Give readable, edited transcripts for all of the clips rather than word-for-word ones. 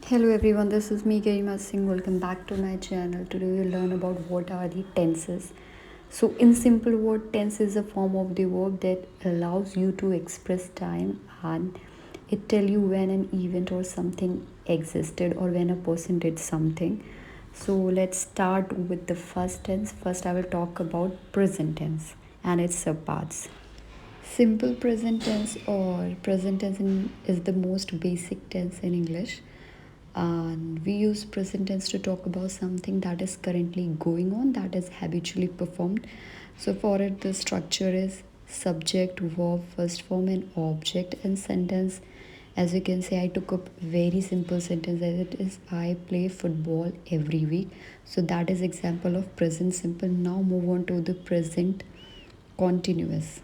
Hello everyone, this is me Garima Singh. Welcome back to my channel. Today we'll learn about what are the tenses. So in simple word, tense is a form of the verb that allows you to express time and it tell you when an event or something existed or when a person did something. So let's start with the first tense. First I will talk about present tense and its subparts. Simple present tense or present tense is the most basic tense in English, and we use present tense to talk about something that is currently going on, that is habitually performed. So for it, the structure is subject, verb, first form, and object. And sentence, as you can say, I took a very simple sentence as it is, I play football every week. So that is example of present simple. Now move on to the present continuous.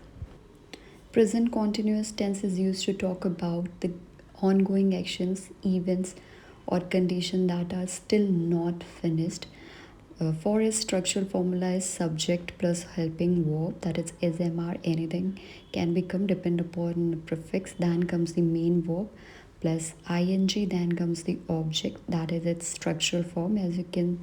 Present continuous tense is used to talk about the ongoing actions, events, or condition that are still not finished. For a structural formula is subject plus helping verb, that is SMR, anything can become depend upon the prefix. Then comes the main verb plus ing, then comes the object, that is its structural form. As you can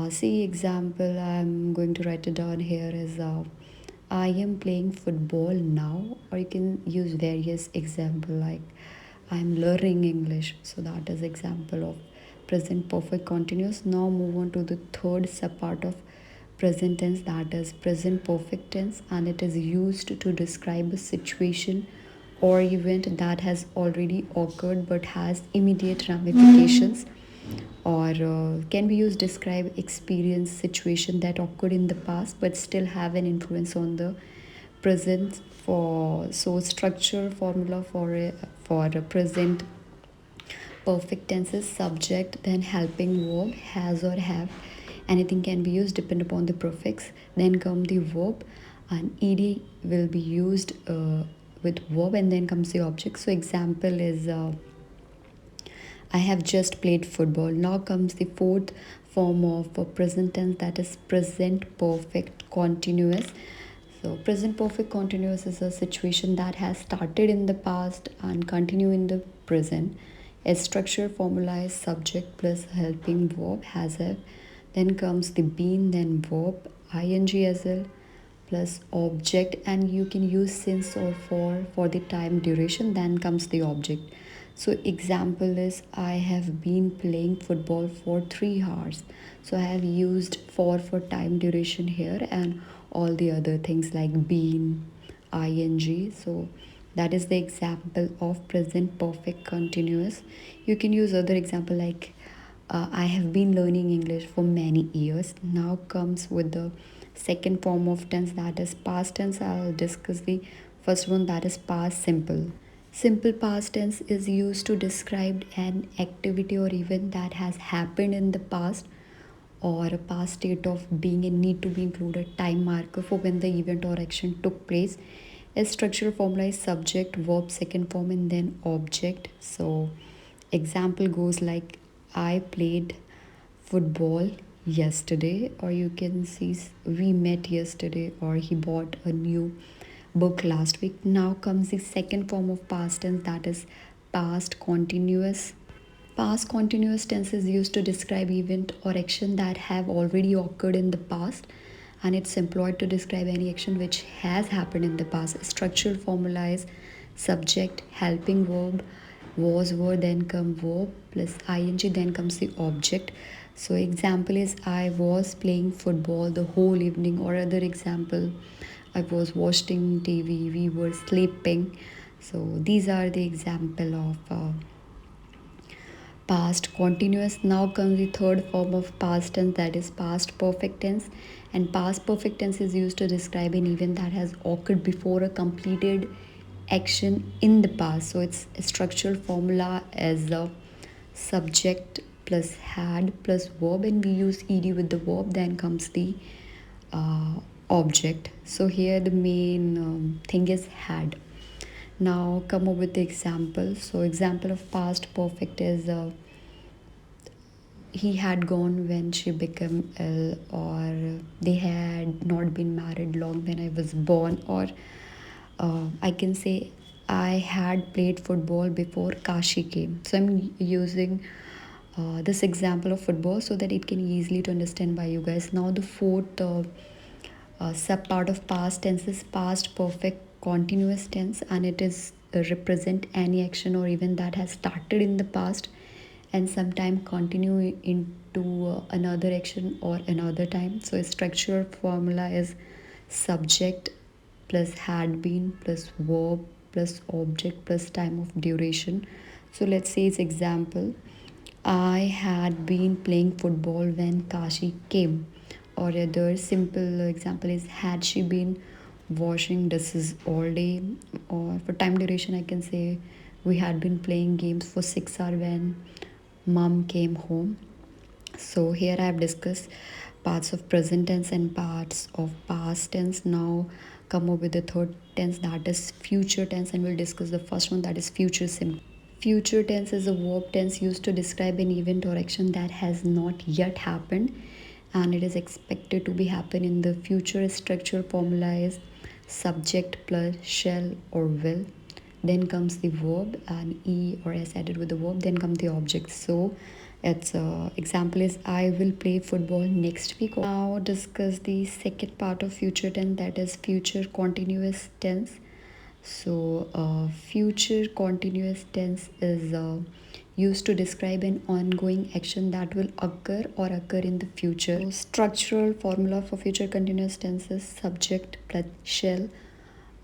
see example, I'm going to write it down here is I am playing football now, or you can use various example like I'm learning English. So that is example of present perfect continuous. Now move on to the third subpart of present tense, that is present perfect tense, and it is used to describe a situation or event that has already occurred but has immediate ramifications, or can be used to describe experience situation that occurred in the past but still have an influence on the present. For so structure formula for a present perfect tenses, subject, then helping verb, has or have, anything can be used depend upon the prefix. Then come the verb, and ed will be used with verb, and then comes the object. So example is I have just played football. Now comes the fourth form of present tense, that is present perfect continuous. So present perfect continuous is a situation that has started in the past and continue in the present. A structure formula is subject plus helping verb, has have. Then comes the been, then verb, ing as well, plus object, and you can use since or for the time duration. Then comes the object. So example is I have been playing football for 3 hours. So I have used for time duration here, and all the other things like been, ing. So that is the example of present perfect continuous. You can use other example like I have been learning English for many years. Now comes with the second form of tense, that is past tense. I'll discuss the first one, that is past simple. Simple past tense is used to describe an activity or event that has happened in the past, or a past state of being and need to be included time marker for when the event or action took place. A structural formula is subject, verb, second form, and then object. So example goes like I played football yesterday, or you can see we met yesterday, or he bought a new book last week. Now comes the second form of past tense, that is past continuous. Past continuous tense is used to describe event or action that have already occurred in the past, and it's employed to describe any action which has happened in the past. Structural formula is subject, helping verb, was, were, then come verb plus ing, then comes the object. So example is I was playing football the whole evening, or other example I was watching TV, we were sleeping. So these are the example of past continuous. Now comes the third form of past tense, that is past perfect tense. And past perfect tense is used to describe an event that has occurred before a completed action in the past. So its structural formula as a subject plus had plus verb, and we use ed with the verb. Then comes the object. So here the main thing is had. Now come up with the example. So example of past perfect is he had gone when she became ill, or they had not been married long when I was born, or I can say I had played football before Kashi came. So I'm using this example of football so that it can easily to understand by you guys. Now the fourth sub part of past tense is past perfect continuous tense, and it is represent any action or event that has started in the past and sometime continue into another action or another time. So a structural formula is subject plus had been plus verb plus object plus time of duration. So let's say its example, I had been playing football when Kashi came. Or other simple example is, had she been washing dishes all day? Or for time duration, I can say we had been playing games for 6 hours when mom came home. So here I have discussed parts of present tense and parts of past tense. Now come up with the third tense, that is future tense, and we'll discuss the first one, that is future simple. Future tense is a verb tense used to describe an event or action that has not yet happened and it is expected to be happen in the future. Structural formula is subject plus shall or will. Then comes the verb and e or s added with the verb. Then come the object. So its example is, I will play football next week. Now discuss the second part of future tense, that is future continuous tense. So future continuous tense is used to describe an ongoing action that will occur or occur in the future. So, structural formula for future continuous tense is subject plus shall,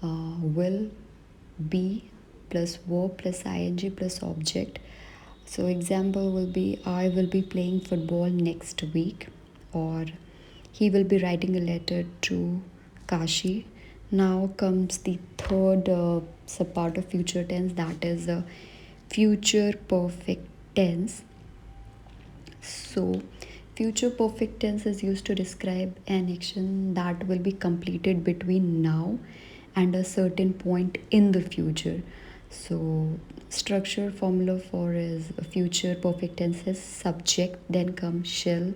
will, be plus verb plus ing plus object. So example will be, I will be playing football next week, or he will be writing a letter to Kashi. Now comes the third subpart of future tense, that is future perfect tense. So future perfect tense is used to describe an action that will be completed between now and a certain point in the future. So structure formula for is future perfect tense is subject, then come shall,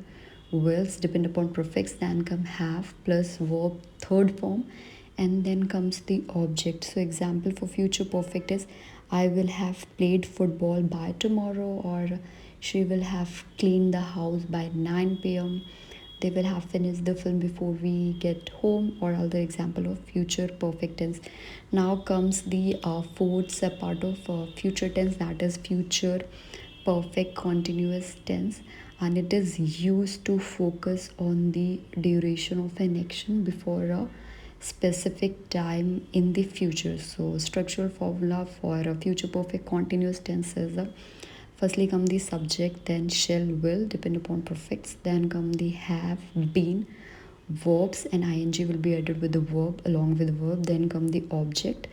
wills depend upon prefix, then come have plus verb third form, and then comes the object. So example for future perfect is, I will have played football by tomorrow, or she will have cleaned the house by 9 p.m. They will have finished the film before we get home, or other example of future perfect tense. Now comes the fourth part of future tense, that is future perfect continuous tense, and it is used to focus on the duration of an action before a specific time in the future. So structural formula for a future perfect continuous tense is firstly come the subject, then shall, will depend upon prefix, then come the have, been, verbs, and ing will be added with the verb along with the verb, then come the object,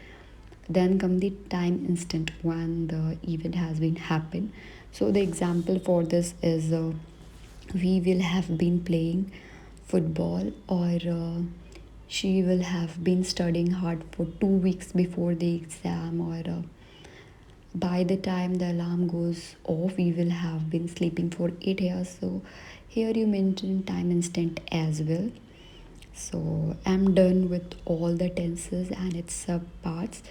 then come the time instant when the event has been happened. So the example for this is we will have been playing football, or she will have been studying hard for 2 weeks before the exam, or by the time the alarm goes off we will have been sleeping for 8 hours. So here you mention time instant as well. So I'm done with all the tenses and its sub parts.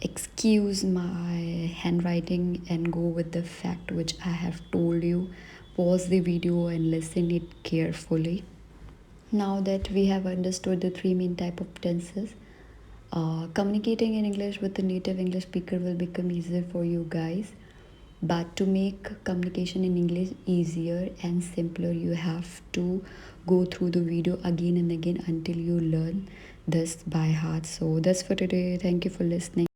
Excuse my handwriting and go with the fact which I have told you. Pause the video and listen it carefully. Now that we have understood the three main type of tenses, communicating in English with a native English speaker will become easier for you guys. But to make communication in English easier and simpler, you have to go through the video again and again until you learn this by heart. So that's for today. Thank you for listening.